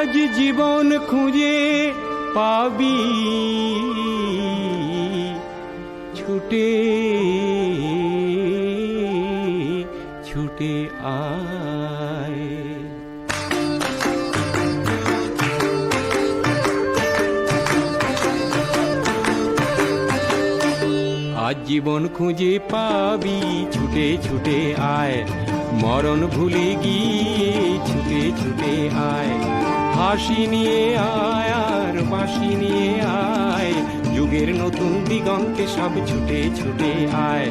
আজ জীবন খুঁজে পাবি ছুটে ছুটে আয়। আজ জীবন খুঁজে পাবি ছুটে ছুটে আয়, মরণ ভুলে গিয়ে ছুটে ছুটে আয়। হাসি নিয়ে আয় আর বাঁশি নিয়ে আয়, যুগের নতুন দিগন্তে সব ছুটে ছুটে আয়।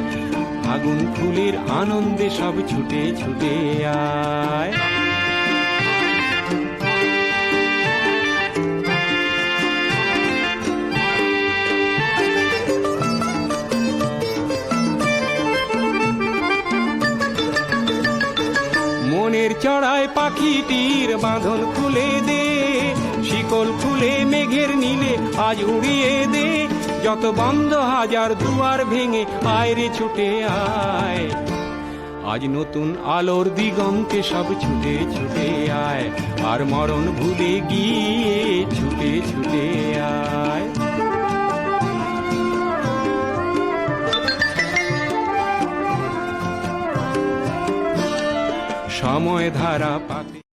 আগুন ফুলের আনন্দে সব ছুটে ছুটে আয়। মনের চড়ায় পাখিটির বাঁধন খুলে দে, শিকল খুলে মেঘের নীলে আজ উড়িয়ে দে। যত বন্ধ হাজার দুয়ার ভেঙে আয় রে ছুটে আয়, আজ নতুন আলোর দিগন্তে সব ছুটে ছুটে আয়। আর মরণ ভুলে গিয়ে ছুটে ছুটে আয়। সময় ধারা পাতে